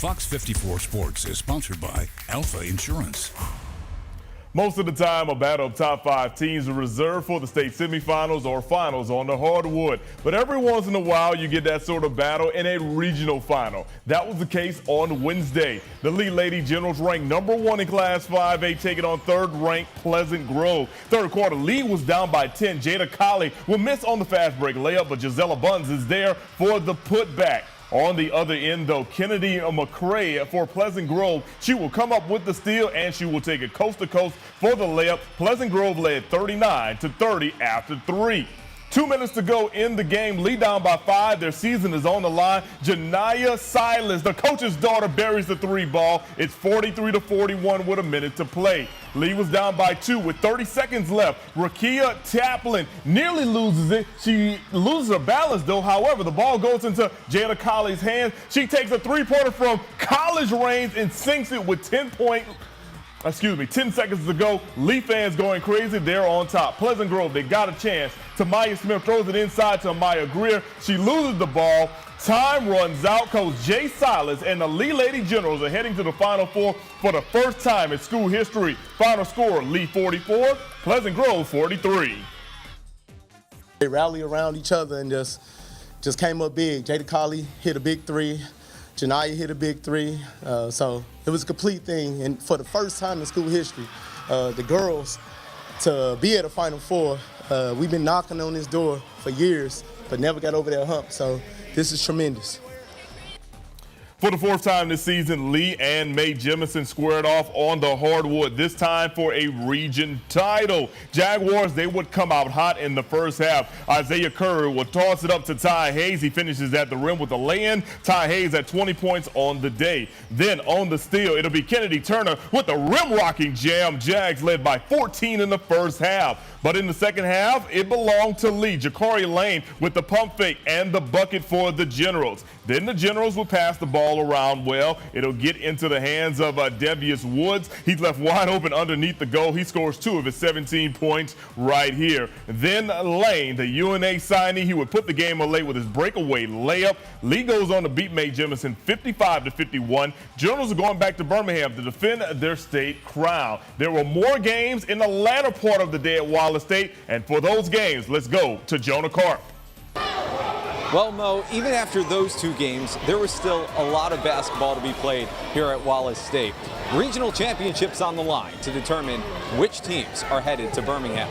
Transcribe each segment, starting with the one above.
Fox 54 Sports is sponsored by Alpha Insurance. Most of the time, a battle of top 5 teams is reserved for the state semifinals or finals on the hardwood. But every once in a while, you get that sort of battle in a regional final. That was the case on Wednesday. The Lee Lady Generals ranked number 1 in Class 5A, taking on third-ranked Pleasant Grove. Third quarter, Lee was down by 10. Jada Colley will miss on the fast break layup, but Gisela Buns is there for the putback. On the other end, though, Kennedy McCray for Pleasant Grove. She will come up with the steal, and she will take it coast to coast for the layup. Pleasant Grove led 39-30 after 3. 2 minutes to go in the game. Lee down by 5. Their season is on the line. Janiyah Silas, the coach's daughter, buries the 3 ball. It's 43-41 with a minute to play. Lee was down by 2 with 30 seconds left. Rakia Taplin nearly loses it. She loses her balance, though. However, the ball goes into Jada Colley's hands. She takes a 3-pointer from college range and sinks it with 10 seconds to go. Lee fans going crazy. They're on top. Pleasant Grove, they got a chance. Tamaya Smith throws it inside to Amaya Greer. She loses the ball. Time runs out. Coach Jay Silas and the Lee Lady Generals are heading to the Final Four for the first time in school history. Final score, Lee 44, Pleasant Grove 43. They rally around each other and just came up big. Jada Colley hit a big 3. Janiyah hit a big 3. So it was a complete thing. And for the first time in school history, the girls to be at a Final Four, we've been knocking on this door for years, but never got over that hump. So this is tremendous. For the 4th time this season, Lee and Mae Jemison squared off on the hardwood, this time for a region title. Jaguars, they would come out hot in the first half. Isaiah Curry will toss it up to Ty Hayes. He finishes at the rim with a lay-in. Ty Hayes at 20 points on the day. Then on the steal, it'll be Kennedy Turner with the rim-rocking jam. Jags led by 14 in the first half. But in the second half, it belonged to Lee. Jakari Lane with the pump fake and the bucket for the Generals. Then the Generals will pass the ball around well. It'll get into the hands of Devius Woods. He's left wide open underneath the goal. He scores 2 of his 17 points right here. Then Lane, the UNA signee, he would put the game away with his breakaway layup. Lee goes on to beat Mae Jemison 55-51. Generals are going back to Birmingham to defend their state crown. There were more games in the latter part of the day at Wallace State, and for those games, let's go to Jonah Karp. Well, Mo, even after those 2 games, there was still a lot of basketball to be played here at Wallace State. Regional championships on the line to determine which teams are headed to Birmingham.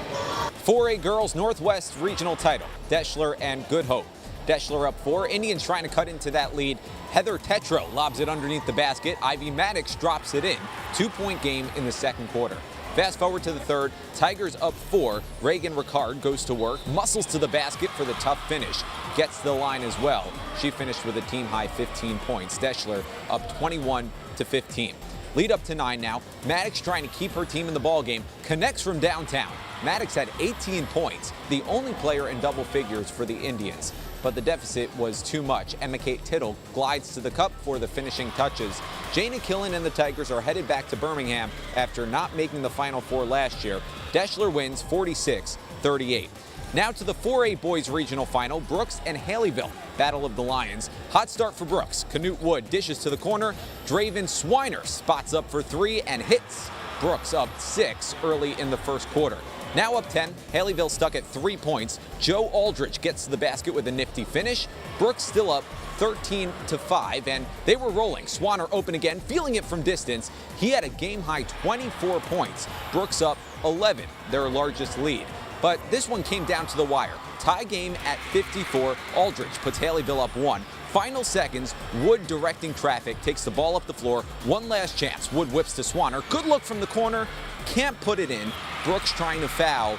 4A Girls Northwest regional title, Deshler and Good Hope. Deshler up 4. Indians trying to cut into that lead. Heather Tetro lobs it underneath the basket. Ivy Maddox drops it in. 2-point game in the second quarter. Fast forward to the third, Tigers up 4. Reagan Ricard goes to work, muscles to the basket for the tough finish. Gets the line as well. She finished with a team-high 15 points. Deshler up 21-15. Lead up to 9 now. Maddox trying to keep her team in the ballgame. Connects from downtown. Maddox had 18 points, the only player in double figures for the Indians. But the deficit was too much. Emma Kate Tittle glides to the cup for the finishing touches. Jana Killen and the Tigers are headed back to Birmingham after not making the Final Four last year. Deshler wins 46-38. Now to the 4A boys regional final, Brooks and Haleyville, Battle of the Lions. Hot start for Brooks. Canute Wood dishes to the corner. Draven Swiner spots up for 3 and hits. Brooks up 6 early in the first quarter. Now up 10, Haleyville stuck at 3 points. Joe Aldrich gets to the basket with a nifty finish. Brooks still up 13-5, and they were rolling. Swanner open again, feeling it from distance. He had a game-high 24 points. Brooks up 11, their largest lead. But this one came down to the wire. Tie game at 54. Aldrich puts Haleyville up 1. Final seconds, Wood directing traffic, takes the ball up the floor. One last chance. Wood whips to Swanner. Good look from the corner. Can't put it in. Brooks trying to foul.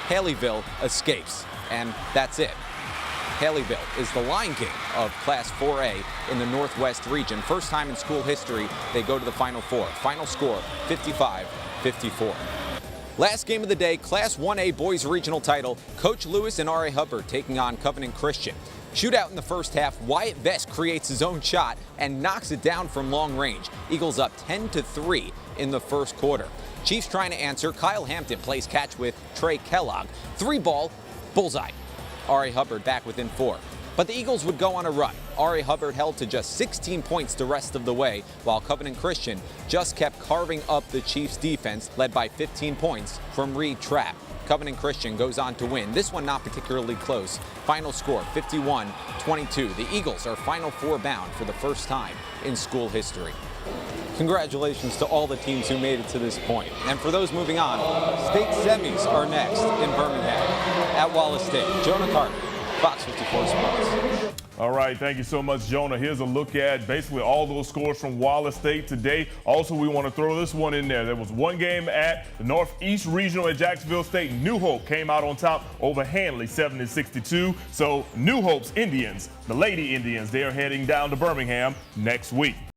Haleyville escapes. And that's it. Haleyville is the line king of Class 4A in the Northwest region. First time in school history they go to the Final Four. Final score, 55-54. Last game of the day, Class 1A boys regional title. Coach Lewis and R.A. Hubbard taking on Covenant Christian. Shootout in the first half. Wyatt Vest creates his own shot and knocks it down from long range. Eagles up 10-3 in the first quarter. Chiefs trying to answer. Kyle Hampton plays catch with Trey Kellogg. 3-ball, bullseye. R.A. Hubbard back within 4. But the Eagles would go on a run. Hubbard held to just 16 points the rest of the way, while Covenant Christian just kept carving up the Chiefs' defense, led by 15 points from Reed Trapp. Covenant Christian goes on to win. This one not particularly close. Final score 51-22. The Eagles are Final Four bound for the first time in school history. Congratulations to all the teams who made it to this point. And for those moving on, state semis are next in Birmingham at Wallace State. Jonah Carter, Fox 54 Sports. All right, thank you so much, Jonah. Here's a look at basically all those scores from Wallace State today. Also, we want to throw this one in there. There was one game at the Northeast Regional at Jacksonville State. New Hope came out on top over Handley, 70-62. So New Hope's Indians, the Lady Indians, they are heading down to Birmingham next week.